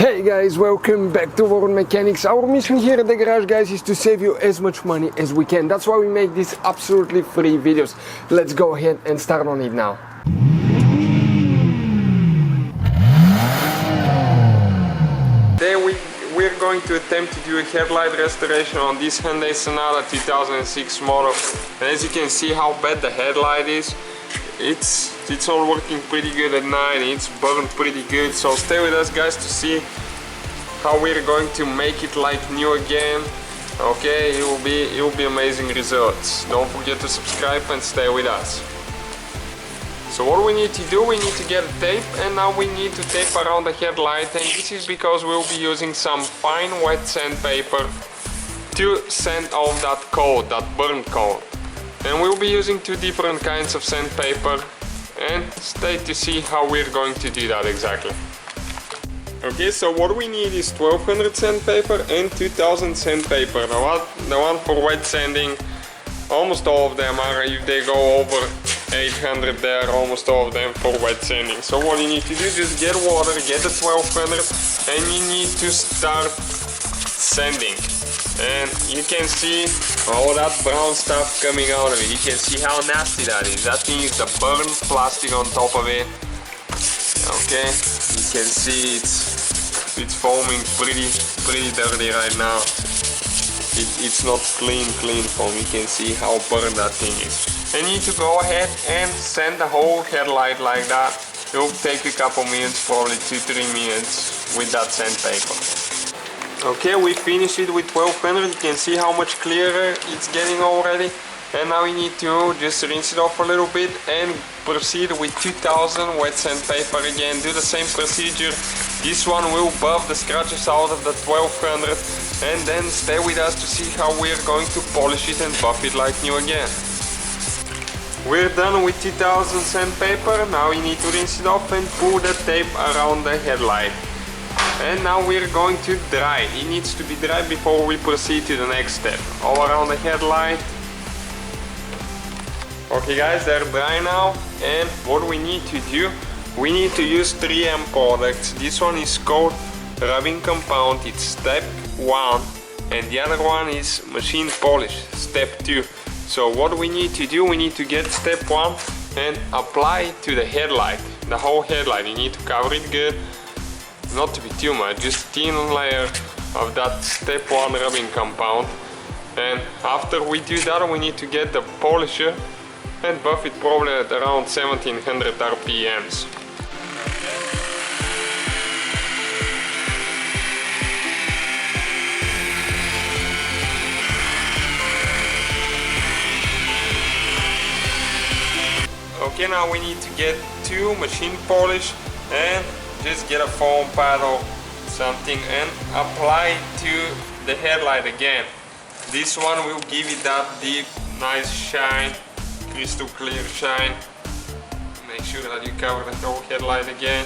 Hey guys, welcome back to World Mechanics. Our mission here at the garage, guys, is to save you as much money as we can. That's why we make these absolutely free videos. Let's go ahead and start on it now. Today we're going to attempt to do a headlight restoration on this Hyundai Sonata 2006 model. And as you can see how bad the headlight is, it's all working pretty good at night. It's burned pretty good, so stay with us, guys, to see how we're going to make it like new again. Okay, it will be amazing results. Don't forget to subscribe and stay with us. So what we need to do, we need to get a tape, and now we need to tape around the headlight, and this is because we'll be using some fine wet sandpaper to sand off that coat, that burn coat. And we'll be using two different kinds of sandpaper, and stay to see how we're going to do that exactly. Okay, so what we need is 1200 sandpaper and 2000 sandpaper. The one for wet sanding, almost all of them are, if they go over 800, they are almost all of them for wet sanding. So what you need to do is just get water, get the 1200, and you need to start sanding. And you can see all that brown stuff coming out of it. You can see how nasty that is. That thing is the burnt plastic on top of it. Okay, you can see it's foaming pretty dirty right now. It's not clean foam. You can see how burnt that thing is. And you need to go ahead and sand the whole headlight like that. It will take a couple minutes, probably 2-3 minutes with that sandpaper. Okay, we finished it with 1200. You can see how much clearer it's getting already. And now we need to just rinse it off a little bit and proceed with 2000 wet sandpaper again. Do the same procedure. This one will buff the scratches out of the 1200, and then stay with us to see how we're going to polish it and buff it like new again. We're done with 2000 sandpaper. Now we need to rinse it off and pull the tape around the headlight. And now we're going to dry. It needs to be dry before we proceed to the next step. All around the headlight. Okay guys, they're dry now, and what we need to do, we need to use 3M products. This one is called rubbing compound, it's step 1, and the other one is machine polish, step 2. So what we need to do, we need to get step 1 and apply it to the headlight, the whole headlight. You need to cover it good, not to be too much, just thin layer of that step 1 rubbing compound. And after we do that, we need to get the polisher and buff it probably at around 1700 RPMs. Okay, now we need to get 2 machine polish and just get a foam pad or something and apply to the headlight again. This one will give it that deep, nice shine, crystal clear shine. Make sure that you cover the whole headlight again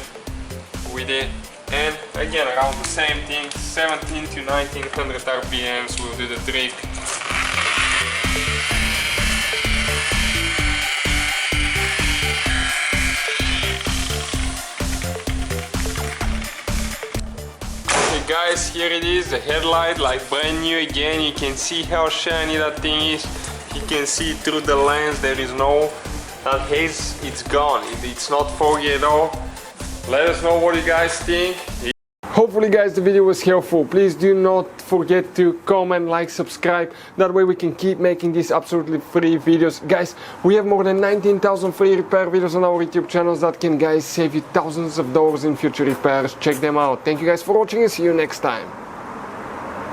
with it. And again, around the same thing, 17 to 1900 RPMs will do the trick. Guys, here it is, the headlight, like brand new again. You can see how shiny that thing is. You can see through the lens, there is no that haze, it's gone. It's not foggy at all. Let us know what you guys think. Hopefully guys the video was helpful. Please do not forget to comment, like, subscribe. That way we can keep making these absolutely free videos. Guys, we have more than 19,000 free repair videos on our YouTube channels that can, guys, save you thousands of dollars in future repairs. Check them out. Thank you guys for watching and see you next time.